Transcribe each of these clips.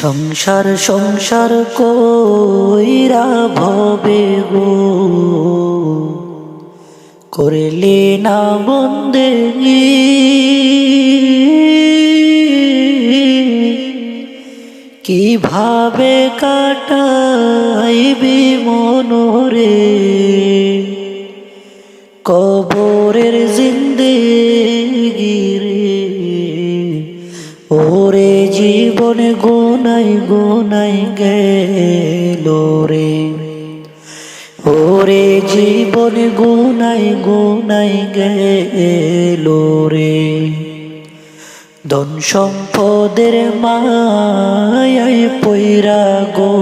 সংসার সংসার কইরা ভবে গো করলে না বন্দেগি, কিভাবে কাটাইবি মনরে কবরের জিন্দেগি রে। ওরে জীবন গুনাই গুনাই গেল রে, ওরে জীবন গুনাই গুনাই গেল রে। ধন সম্পদের মায়ায় পইরা গো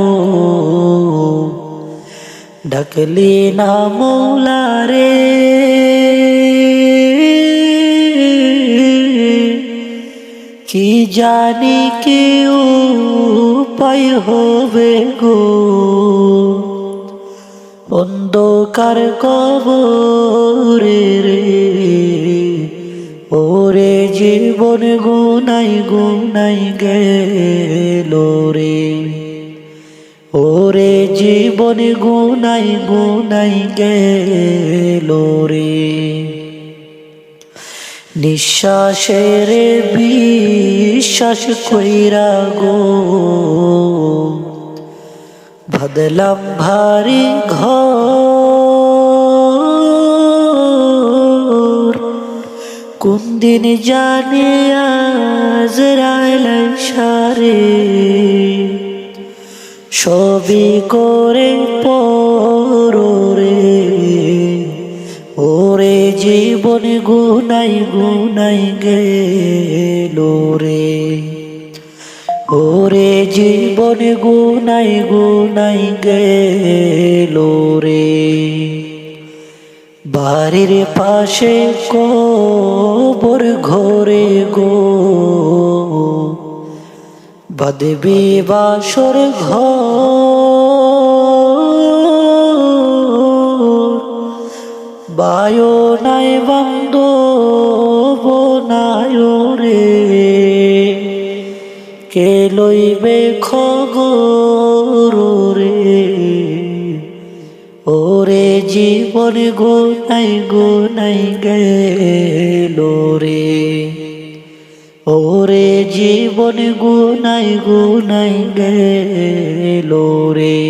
ডাকলি না মৌলা রে, কি জানি কি উপায় হবে গো অন্ধকার কবরে রে। ওরে জীবন গুনাই গুনাই গেল রে, ওরে জীবন গুনাই গুনাই গেল রে। নিঃশ্বাসের বিশ্বাস কইরা গো বাঁধলাম ভারী ঘর, কোন দিন জানে আজরাইল সারে সবই করে পরে। ওরে জীবন গুনাই গুনাই গেল রে, ওরে জীবন গুনাই গুনাই গেল রে। বাড়ির পাশে কবর ঘরে গো বাঁধবি বাসর ঘর, বায়ো নাই বান্ধব নাই রে, কে লইবে খবর রে। ওরে জীবন গুনাই গুনাই গেল রে, ওরে জীবন গুনাই গুনাই গেল রে।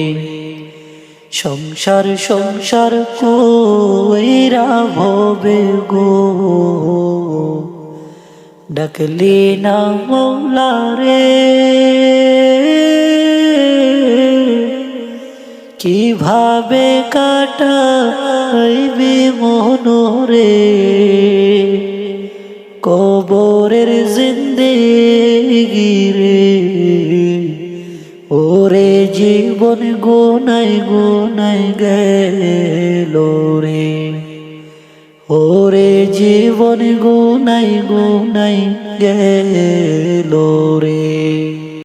সংসার সংসার কইরা ভবে গো ডাকলি না মৌলা রে, কিভাবে কাটাইবি মনরে কবরের জিন্দেগি রে। ওরে জীবন গুনাই গুনাই গেল রে, ওরে জীবন গুনাই গুনাই গেল রে।